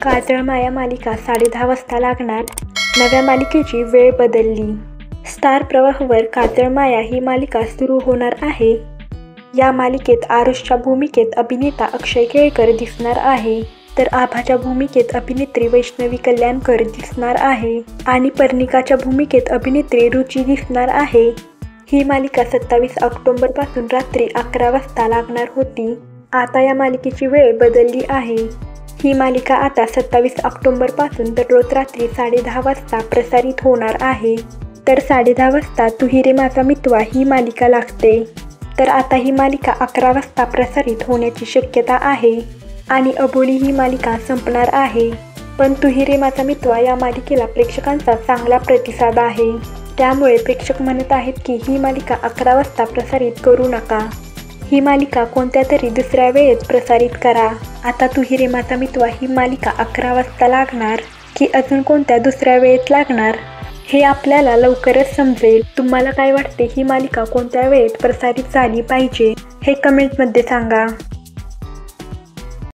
काजळ माया मालिका 10:30 वाजता लागणार, नव्या मालिकेची वेळ बदलली. स्टार प्रवाहवर काजळ माया ही मालिका सुरू होणार आहे. या मालिकेत आरुषच्या भूमिकेत अभिनेता अक्षय केळकर दिसणार आहे, तर आभाच्या भूमिकेत अभिनेत्री वैष्णवी कल्याणकर दिसणार आहे आणि पर्णिकाच्या भूमिकेत अभिनेत्री रुची दिसणार आहे. ही मालिका 27 ऑक्टोबरपासून रात्री 11 वाजता लागणार होती. आता या मालिकेची वेळ बदलली आहे. ही मालिका आता 27 ऑक्टोबरपासून दररोज रात्री 10:30 वाजता प्रसारित होणार आहे. तर 10:30 वाजता तू ही रे माझा मितवा ही मालिका लागते. तर आता ही मालिका 11 वाजता प्रसारित होण्याची शक्यता आहे आणि अबोली ही मालिका संपणार आहे. पण तू ही रे माझा मितवा या मालिकेला प्रेक्षकांचा चांगला प्रतिसाद आहे. त्यामुळे प्रेक्षक म्हणत आहेत की ही मालिका 11 वाजता प्रसारित करू नका. ही मालिका कोणत्या तरी दुसऱ्या वेळेत प्रसारित करा. आता तू ही रे माझा मितवा ही मालिका 11 वाजता लागणार की अजून कोणत्या दुसऱ्या वेळेत लागणार हे आपल्याला लवकरच समजेल. तुम्हाला काय वाटते, ही मालिका कोणत्या वेळेत प्रसारित झाली पाहिजे हे कमेंटमध्ये सांगा.